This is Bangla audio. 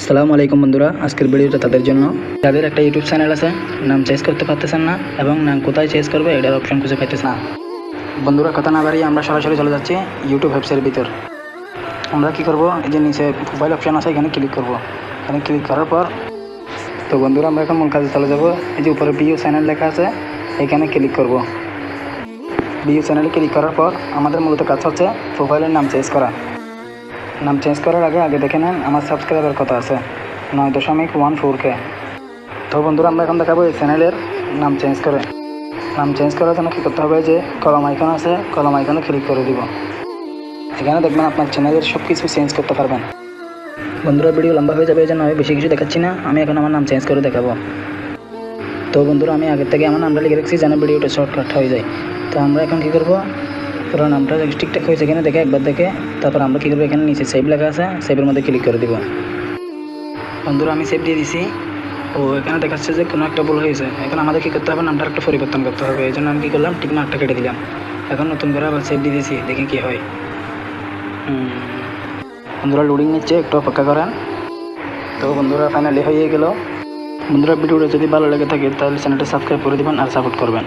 আসসালামু আলাইকুম বন্ধুরা, আজকের ভিডিওটা তাদের জন্য যাদের একটা ইউটিউব চ্যানেল আছে, নাম চেঞ্জ করতে পারতেছেন না এবং নাম কোথায় চেঞ্জ করবে এটার অপশন খুঁজে পাইতেছেন না। বন্ধুরা, কথা না বাড়িয়ে আমরা সরাসরি চলে যাচ্ছি ইউটিউব ওয়েবসাইটের ভিতর। আমরা কি করব, এই যে নিচে মোবাইল অপশন আছে, এখানে ক্লিক করব। এখানে ক্লিক করার পর তো বন্ধুরা আমরা এখন মূল কাজে চলে যাব। এই যে উপরে ভিউ চ্যানেল লেখা আছে, এখানে ক্লিক করব। ভিউ চ্যানেলে ক্লিক করার পর আমাদের মূলত কাজ হচ্ছে প্রোফাইলের নাম চেঞ্জ করা। নাম চেঞ্জ করার আগে দেখে নেন আমার সাবস্ক্রাইবার কত আছে, 9.14K। তো বন্ধুরা, আমরা এখন দেখাবো এই চ্যানেলের নাম চেঞ্জ করে। নাম চেঞ্জ করার জন্য কী করতে হবে, যে কলম আইকন আছে, কলম আইকনে ক্লিক করে দিব। এখানে দেখবেন আপনার চ্যানেলের সব কিছু চেঞ্জ করতে পারবেন। বন্ধুরা, ভিডিও লম্বা হয়ে যাবে, এই জন্য আমি বেশি কিছু দেখাচ্ছি না। আমি এখন আমার নাম চেঞ্জ করে দেখাবো। তো বন্ধুরা, আমি আগের থেকে আমার নামটা লিখে রাখছি যেন ভিডিওটা শর্টকাট হয়ে যায়। তো আমরা এখন কী করবো, পুরো নামটা ঠিকঠাক হয়েছে কিনা দেখে একবার দেখে তারপর আমরা কী করবো, এখানে নিচে সেভ লেখা আছে, সেভের মধ্যে ক্লিক করে দিব। বন্ধুরা, আমি সেভ দিয়ে দিছি। ও এখানে দেখাচ্ছে যে কোনো একটা ভুল হয়েছে। এখন আমাদের কী করতে হবে, নামটা একটু পরিবর্তন করতে হবে। এই জন্য আমি কী করলাম, টিক মার্কটা কেটে দিলাম। এখন নতুন করে আবার সেভ দিয়ে দিয়েছি, দেখি কী হয়। বন্ধুরা, লোডিং নিচ্ছে, একটু অপেক্ষা করেন। তো বন্ধুরা, ফাইনালি হয়ে গেল। বন্ধুরা, ভিডিওটা যদি ভালো লেগে থাকে তাহলে চ্যানেলটা সাবস্ক্রাইব করে দেবেন আর সাপোর্ট করবেন।